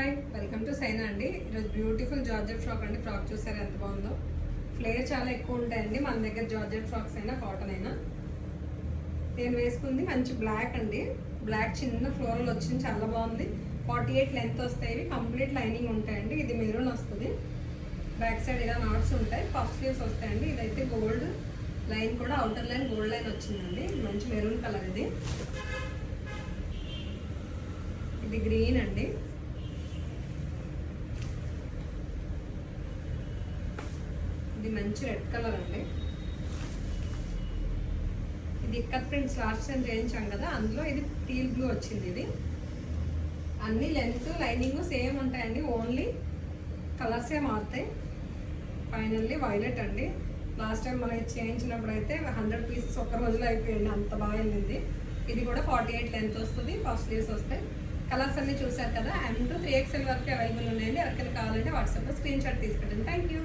Hi welcome to Saina అండి. ఈరోజు beautiful georgette frock అండి. ఫ్రాక్ చూసారు ఎంత బాగుందో. ఫ్లేర్ చాలా ఎక్కువ ఉంటాయండి మన దగ్గర, జార్జెట్ ఫ్రాక్స్ అయినా కాటన్ అయినా. నేను వేసుకుంది మంచి బ్లాక్ అండి. బ్లాక్ చిన్న ఫ్లోరల్ వచ్చింది, చాలా బాగుంది. 48 లెంత్ వస్తాయి, కంప్లీట్ లైనింగ్ ఉంటాయండి. ఇది మెరూన్ వస్తుంది, బ్యాక్ సైడ్ ఇలా నాట్స్ ఉంటాయి, పఫ్ స్లీవ్స్ వస్తాయండి. ఇదైతే గోల్డ్ లైన్ కూడా, అవుటర్ లైన్ గోల్డ్ లైన్ వచ్చిందండి. మంచి మెరూన్ కలర్ ఇది. ఇది గ్రీన్ అండి. ఇది మంచి రెడ్ కలర్ అండి. ఇది ఇక్కత్ ప్రింట్స్ లాస్ట్ టైం చేయించాం కదా, అందులో ఇది టీల్ బ్లూ వచ్చింది. ఇది అన్ని లెంత్ లైనింగ్ సేమ్ ఉంటాయండి, ఓన్లీ కలర్సే మారుతాయి. ఫైనల్లీ వైలెట్ అండి. లాస్ట్ టైం మనం చేయించినప్పుడు అయితే 100 పీసెస్ ఒక్క రోజులో అయిపోయింది, అంత బాగా వెళ్ళింది. ఇది కూడా 48 లెంత్ వస్తుంది, పఫ్ స్లీవ్స్ వస్తాయి. కలర్స్ అన్ని చూసారు కదా, M to 3XL వరకు అవైలబుల్ ఉన్నాయండి. ఎవరికైనా కావాలంటే వాట్సాప్లో స్క్రీన్ షాట్ తీసుకెళ్ళండి. Thank you.